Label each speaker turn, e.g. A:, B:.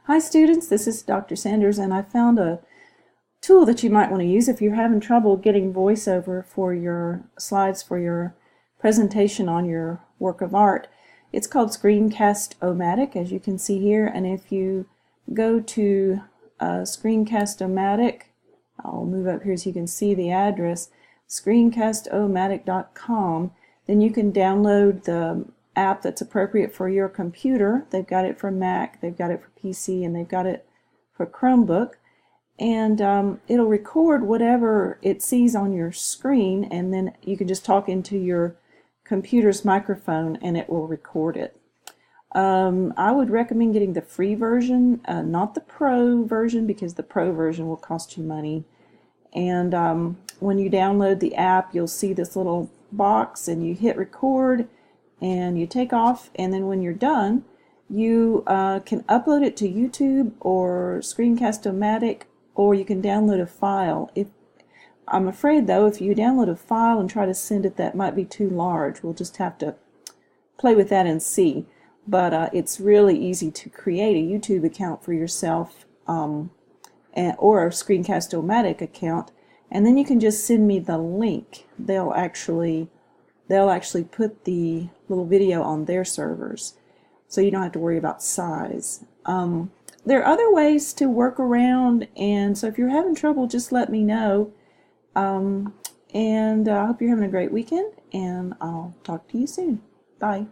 A: Hi students, this is Dr. Sanders, and I found a tool that you might want to use if you're having trouble getting voiceover for your slides for your presentation on your work of art. It's called Screencast-O-Matic, as you can see here, and if you go to Screencast-O-Matic, I'll move up here so you can see the address, screencastomatic.com, then you can download the app that's appropriate for your computer. They've got it for Mac, they've got it for PC, and they've got it for Chromebook. And it'll record whatever it sees on your screen, and then you can just talk into your computer's microphone and it will record it. I would recommend getting the free version, not the pro version, because the pro version will cost you money. And when you download the app, you'll see this little box and you hit record and you take off, and then when you're done you can upload it to YouTube or Screencast-O-Matic, or you can download a file. I'm afraid though, if you download a file and try to send it, that might be too large. We'll just have to play with that and see. But it's really easy to create a YouTube account for yourself or a Screencast-O-Matic account, and then you can just send me the link. They'll actually put the little video on their servers, so you don't have to worry about size. There are other ways to work around, and so if you're having trouble, just let me know. And I hope you're having a great weekend, and I'll talk to you soon. Bye.